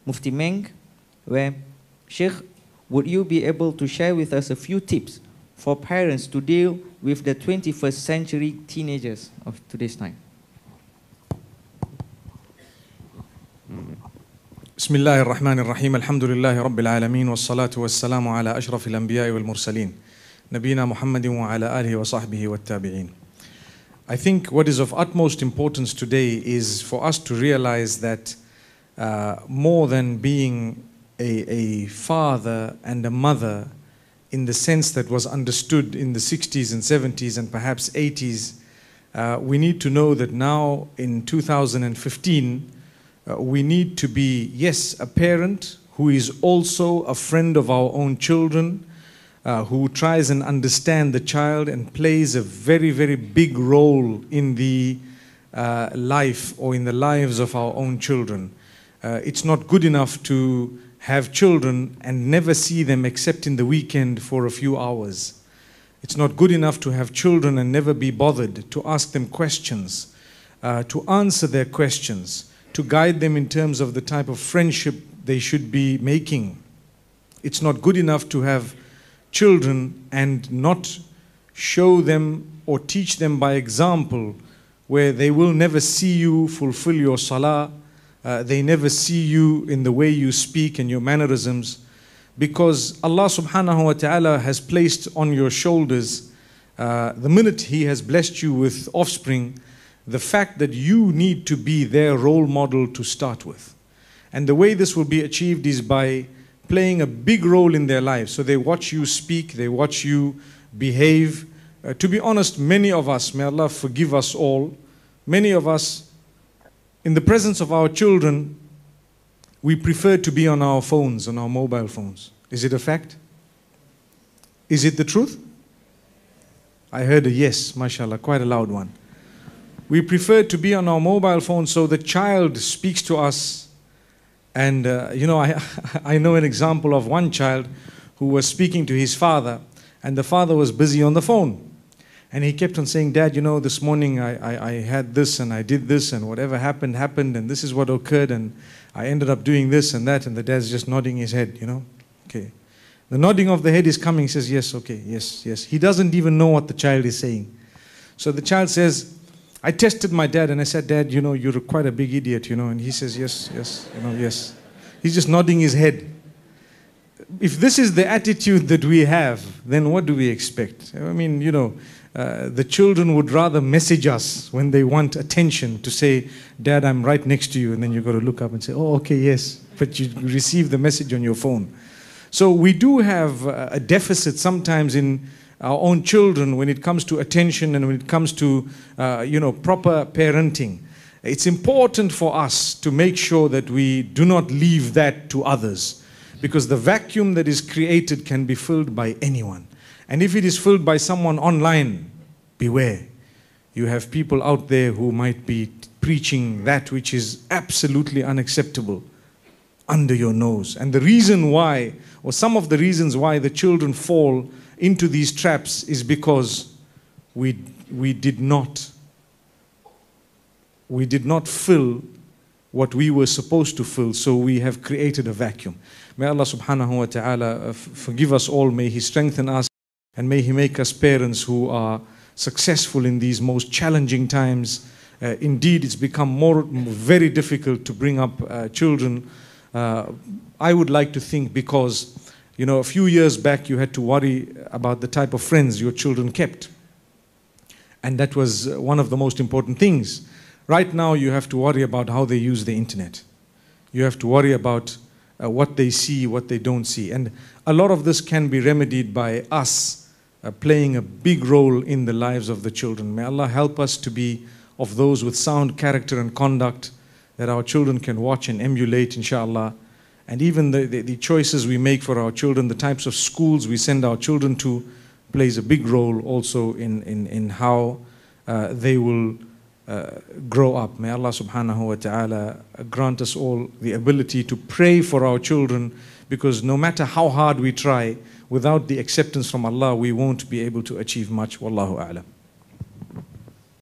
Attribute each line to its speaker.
Speaker 1: Mufti Menk, where, Sheikh, would you be able to share with us a few tips for parents to deal with the 21st century teenagers of today's time?
Speaker 2: بسم الله الرحمن الرحيم الحمد لله رب العالمين والصلاة والسلام على أشرف الأنبياء والمرسلين نبينا محمد وعلى آله وصحبه والتابعين. I think what is of utmost importance today is for us to realize that more than being a father and a mother in the sense that was understood in the 60s and 70s and perhaps 80s, we need to know that now in 2015 we need to be, yes, a parent who is also a friend of our own children, who tries and understand the child and plays a very, very big role in the life or in the lives of our own children. It's not good enough to have children and never see them except in the weekend for a few hours. It's not good enough to have children and never be bothered to ask them questions, to answer their questions, to guide them in terms of the type of friendship they should be making. It's not good enough to have children and not show them or teach them by example, where they will never see you fulfill your salah, they never see you in the way you speak and your mannerisms, because Allah subhanahu wa ta'ala has placed on your shoulders, the minute He has blessed you with offspring, the fact that you need to be their role model to start with. And the way this will be achieved is by playing a big role in their lives. So they watch you speak, they watch you behave. To be honest, many of us, may Allah forgive us all, many of us, in the presence of our children, we prefer to be on our phones, on our mobile phones. Is it a fact? Is it the truth? I heard a yes, mashallah, quite a loud one. We prefer to be on our mobile phone so the child speaks to us. And I know an example of one child who was speaking to his father, and the father was busy on the phone. And he kept on saying, Dad, this morning I had this and I did this and whatever happened, and this is what occurred and I ended up doing this and that. And the dad's just nodding his head, Okay. The nodding of the head is coming. He says, yes, okay, yes, yes. He doesn't even know what the child is saying. So the child says, I tested my dad and I said, Dad, you're quite a big idiot, And he says, yes, yes, yes. He's just nodding his head. If this is the attitude that we have, then what do we expect? I mean, the children would rather message us when they want attention to say, Dad, I'm right next to you. And then you've got to look up and say, oh, okay, yes. But you receive the message on your phone. So we do have a deficit sometimes in our own children when it comes to attention and when it comes to, proper parenting. It's important for us to make sure that we do not leave that to others, because the vacuum that is created can be filled by anyone. And if it is filled by someone online, beware. You have people out there who might be preaching that which is absolutely unacceptable under your nose. And the reason why, or some of the reasons why the children fall into these traps is because we did not fill what we were supposed to fill, so we have created a vacuum. May Allah subhanahu wa ta'ala forgive us all, may He strengthen us, and may He make us parents who are successful in these most challenging times. Indeed, it's become very difficult to bring up children. I would like to think because a few years back you had to worry about the type of friends your children kept. And that was one of the most important things. Right now you have to worry about how they use the internet. You have to worry about what they see, what they don't see. And a lot of this can be remedied by us playing a big role in the lives of the children. May Allah help us to be of those with sound character and conduct that our children can watch and emulate, inshallah. And even the choices we make for our children, the types of schools we send our children to, plays a big role also in how they will grow up. May Allah subhanahu wa ta'ala grant us all the ability to pray for our children, because no matter how hard we try, without the acceptance from Allah, we won't be able to achieve much. Wallahu a'lam.